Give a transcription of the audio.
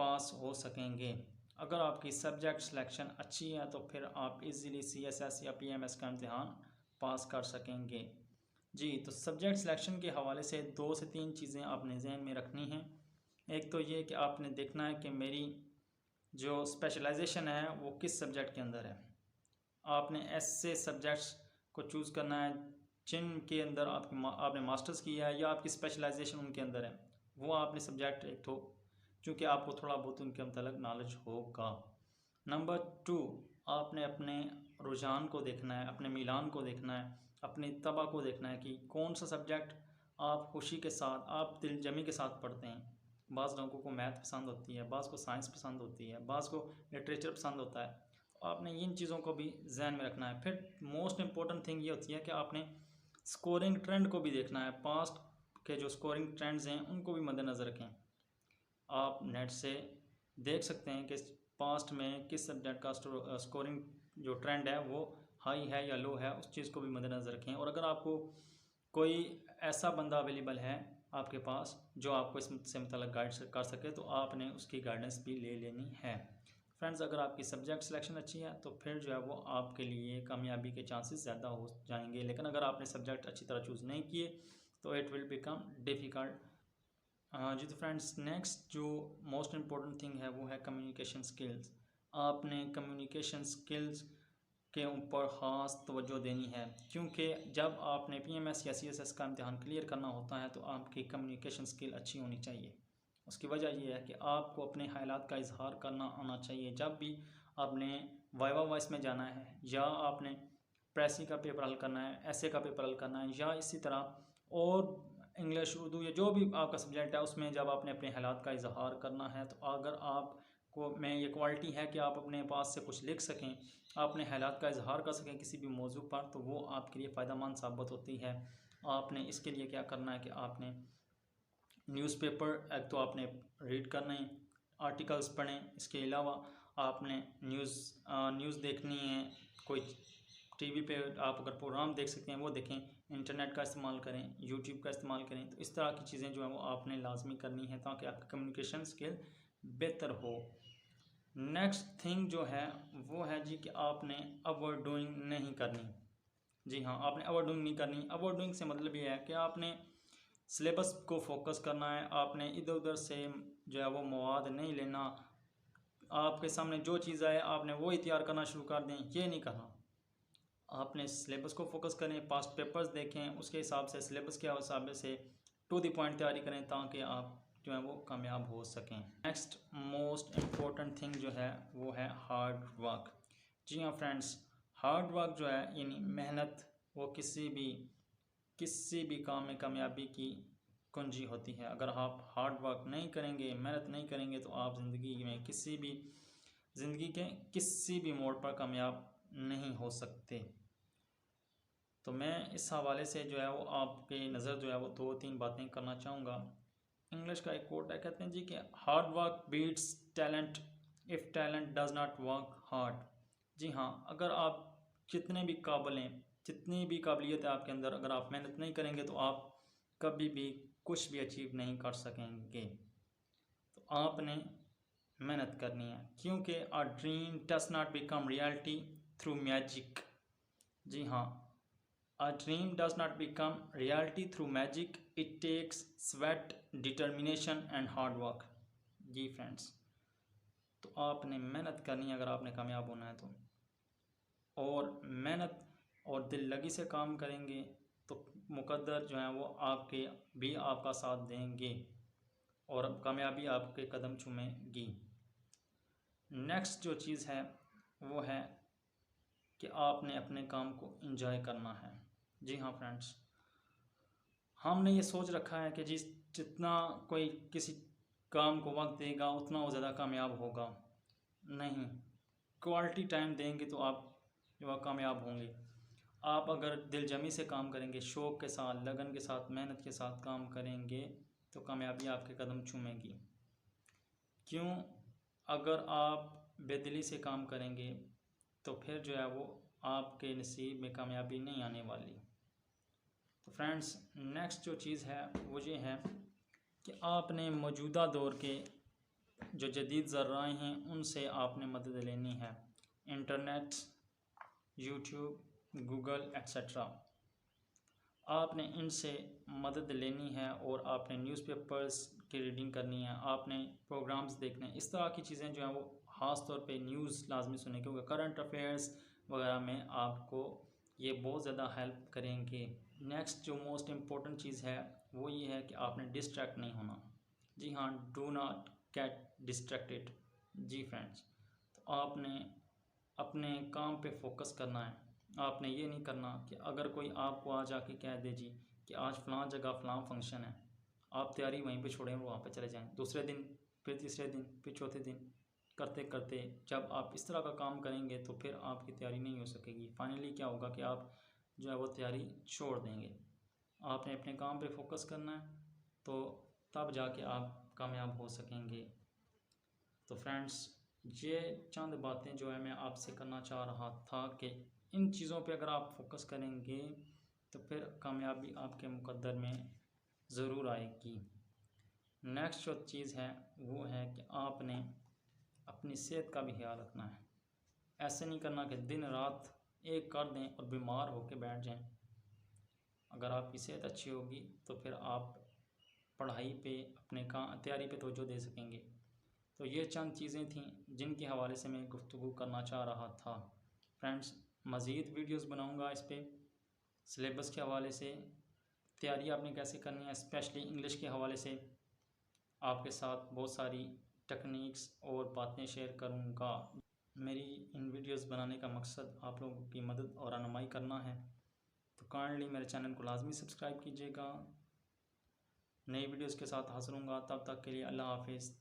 पास हो सकेंगे। अगर आपकी सब्जेक्ट सिलेक्शन अच्छी है तो फिर आप इजीली CSS या PMS का इम्तिहान पास कर सकेंगे। जी, तो सब्जेक्ट सिलेक्शन के हवाले से 2 से 3 चीज़ें आपने जहन में रखनी हैं। एक तो ये कि आपने देखना है कि मेरी जो स्पेशलाइजेशन है वो किस सब्जेक्ट के अंदर है। आपने ऐसे सब्जेक्ट्स को चूज़ करना है जिनके अंदर आपने मास्टर्स किया है या आपकी स्पेशलाइजेशन उनके अंदर है, वो आपने सब्जेक्ट एक तो चूँकि आपको थोड़ा बहुत उनके मतलब नॉलेज होगा। नंबर 2, आपने अपने रुझान को देखना है, अपने मिलान को देखना है, अपनी तबा को देखना है कि कौन सा सब्जेक्ट आप खुशी के साथ, आप दिलजमी के साथ पढ़ते हैं। बाज़ लोगों को मैथ पसंद होती है, बाज़ को साइंस पसंद होती है, बाज़ को लिटरेचर पसंद होता है। आपने इन चीज़ों को भी ध्यान में रखना है। फिर मोस्ट इम्पॉर्टेंट थिंग ये होती है कि आपने स्कोरिंग ट्रेंड को भी देखना है। पास्ट के जो स्कोरिंग ट्रेंड्स हैं उनको भी मद्देनज़र रखें। आप नेट से देख सकते हैं कि पास्ट में किस सब्जेक्ट का स्कोरिंग जो ट्रेंड है वो हाई है या लो है, उस चीज़ को भी मद्देनज़र रखें। और अगर आपको कोई ऐसा बंदा अवेलेबल है आपके पास जो आपको इससे मतलब गाइड कर सके तो आपने उसकी गाइडेंस भी ले लेनी है। फ्रेंड्स, अगर आपकी सब्जेक्ट सिलेक्शन अच्छी है तो फिर जो है वो आपके लिए कामयाबी के चांसेस ज़्यादा हो जाएंगे। लेकिन अगर आपने सब्जेक्ट अच्छी तरह चूज़ नहीं किए तो इट विल बिकम डिफ़िकल्ट। जी, तो फ्रेंड्स, नेक्स्ट जो मोस्ट इम्पॉर्टेंट थिंग है वो है कम्युनिकेशन स्किल्स। आपने कम्युनिकेशन स्किल्स के ऊपर ख़ास तवज्जो देनी है, क्योंकि जब आपने PMS या CSS का इम्तिहान क्लियर करना होता है तो आपकी कम्युनिकेशन स्किल अच्छी होनी चाहिए। उसकी वजह यह है कि आपको अपने ख़यालात का इजहार करना आना चाहिए। जब भी आपने वाइवा वॉइस में जाना है या आपने प्रेसी का पेपर हल करना है, ऐसे का पेपर हल करना है या इसी तरह और इंग्लिश, उर्दू या जो भी आपका सब्जेक्ट है उसमें जब आपने अपने हालात का इजहार करना है तो अगर आपको में ये क्वालिटी है कि आप अपने पास से कुछ लिख सकें, अपने हालात का इजहार कर सकें किसी भी मौजू पर, तो वो आपके लिए फ़ायदेमंद साबित होती है। आपने इसके लिए क्या करना है कि आपने न्यूज़पेपर एक तो आपने रीड करना है, आर्टिकल्स पढ़ें। इसके अलावा आपने न्यूज़ देखनी है, कोई टीवी पे आप अगर प्रोग्राम देख सकते हैं वो देखें, इंटरनेट का इस्तेमाल करें, यूट्यूब का इस्तेमाल करें। तो इस तरह की चीज़ें जो हैं वो आपने लाजमी करनी है ताकि आपकी कम्युनिकेशन स्किल बेहतर हो। नेक्स्ट थिंग जो है वो है जी कि आपने ओवर डूइंग नहीं करनी। जी हाँ, आपने ओवर डूइंग नहीं करनी। ओवर डूइंग से मतलब ये है कि आपने सिलेबस को फोकस करना है, आपने इधर उधर से जो है वो मवाद नहीं लेना। आपके सामने जो चीज़ आए आपने वही तैयार करना शुरू कर दें, ये नहीं करना। आपने सिलेबस को फोकस करें, पास्ट पेपर्स देखें, उसके हिसाब से सिलेबस के हिसाब से टू द पॉइंट तैयारी करें ताकि आप जो है वो कामयाब हो सकें। नेक्स्ट मोस्ट इम्पोर्टेंट थिंग जो है वो है हार्ड वर्क। जी हाँ फ्रेंड्स, हार्ड वर्क जो है यानी मेहनत, वो किसी भी काम में कामयाबी की कुंजी होती है। अगर आप हार्ड वर्क नहीं करेंगे, मेहनत नहीं करेंगे तो आप ज़िंदगी के किसी भी मोड़ पर कामयाब नहीं हो सकते। तो मैं इस हवाले से जो है वो आपके नज़र जो है वो 2-3 बातें करना चाहूँगा। इंग्लिश का एक कोट है, कहते हैं जी कि hard work beats talent if talent does not work hard. जी हाँ, अगर आप जितने भी काबिल हैं, जितनी भी काबिलियत है आपके अंदर, अगर आप मेहनत नहीं करेंगे तो आप कभी भी कुछ भी अचीव नहीं कर सकेंगे। तो आपने मेहनत करनी है, क्योंकि a dream does not become reality through magic. जी हाँ, a dream does not become reality through magic, it takes sweat, determination and hard work. जी फ्रेंड्स, तो आपने मेहनत करनी है अगर आपने कामयाब होना है तो, और मेहनत और दिल लगी से काम करेंगे तो मुकद्दर जो है वो आपका साथ देंगे और कामयाबी आपके कदम चूमेगी। नेक्स्ट जो चीज़ है वो है कि आपने अपने काम को एंजॉय करना है। जी हाँ फ्रेंड्स, हमने ये सोच रखा है कि जितना कोई किसी काम को वक्त देगा उतना वो ज़्यादा कामयाब होगा। नहीं, क्वालिटी टाइम देंगे तो आप जो है कामयाब होंगे। आप अगर दिलजमी से काम करेंगे, शौक़ के साथ, लगन के साथ, मेहनत के साथ काम करेंगे तो कामयाबी आपके कदम चूमेगी। क्यों? अगर आप बेदिली से काम करेंगे तो फिर जो है वो आपके नसीब में कामयाबी नहीं आने वाली। तो फ्रेंड्स, नेक्स्ट जो चीज़ है वो ये है कि आपने मौजूदा दौर के जो जदीद ज़राए हैं उनसे आपने मदद लेनी है। इंटरनेट, यूट्यूब, गूगल एट्सट्रा, आपने इनसे मदद लेनी है और आपने न्यूज़पेपर्स की रीडिंग करनी है, आपने प्रोग्राम्स देखने, इस तरह की चीज़ें जो हैं वो ख़ास तौर पे न्यूज़ लाजमी सुने, क्योंकि करंट अफेयर्स वगैरह में आपको ये बहुत ज़्यादा हेल्प करेंगे। नेक्स्ट जो मोस्ट इम्पॉर्टेंट चीज़ है वो ये है कि आपने डिस्ट्रैक्ट नहीं होना। जी हाँ, डू नॉट गेट डिस्ट्रैक्टेड। जी फ्रेंड्स, तो आपने अपने काम पे फोकस करना है। आपने ये नहीं करना कि अगर कोई आपको आज आके कह दे जी कि आज फ़लाँ जगह फ़लाँ फंक्शन है, आप तैयारी वहीं पे छोड़ें, वहाँ पे चले जाएं। दूसरे दिन, फिर तीसरे दिन, फिर चौथे दिन, करते करते जब आप इस तरह का काम करेंगे तो फिर आपकी तैयारी नहीं हो सकेगी। फाइनली क्या होगा कि आप जो है वो तैयारी छोड़ देंगे। आपने अपने काम पे फोकस करना है, तो तब जाके आप कामयाब हो सकेंगे। तो फ्रेंड्स, ये चंद बातें जो है मैं आपसे करना चाह रहा था कि इन चीज़ों पे अगर आप फोकस करेंगे तो फिर कामयाबी आपके मुकद्दर में ज़रूर आएगी। नेक्स्ट जो चीज़ है वो है कि आपने अपनी सेहत का भी ख्याल रखना है। ऐसे नहीं करना कि दिन रात एक कर दें और बीमार होकर बैठ जाएं। अगर आपकी सेहत अच्छी होगी तो फिर आप पढ़ाई पे, अपने काम, तैयारी पे तवज्जो दे सकेंगे। तो ये चंद चीज़ें थीं जिनके हवाले से मैं गुफ्तगू करना चाह रहा था। फ्रेंड्स, मज़ीद वीडियोस बनाऊंगा इस पे, सिलेबस के हवाले से, तैयारी आपने कैसे करनी है, स्पेशली इंग्लिश के हवाले से आपके साथ बहुत सारी टेक्निक्स और बातें शेयर करूंगा। मेरी इन वीडियोस बनाने का मकसद आप लोगों की मदद और रहनुमाई करना है। तो काइंडली मेरे चैनल को लाजमी सब्सक्राइब कीजिएगा। नई वीडियोस के साथ हाजिर होऊंगा, तब तक के लिए अल्लाह हाफिज़।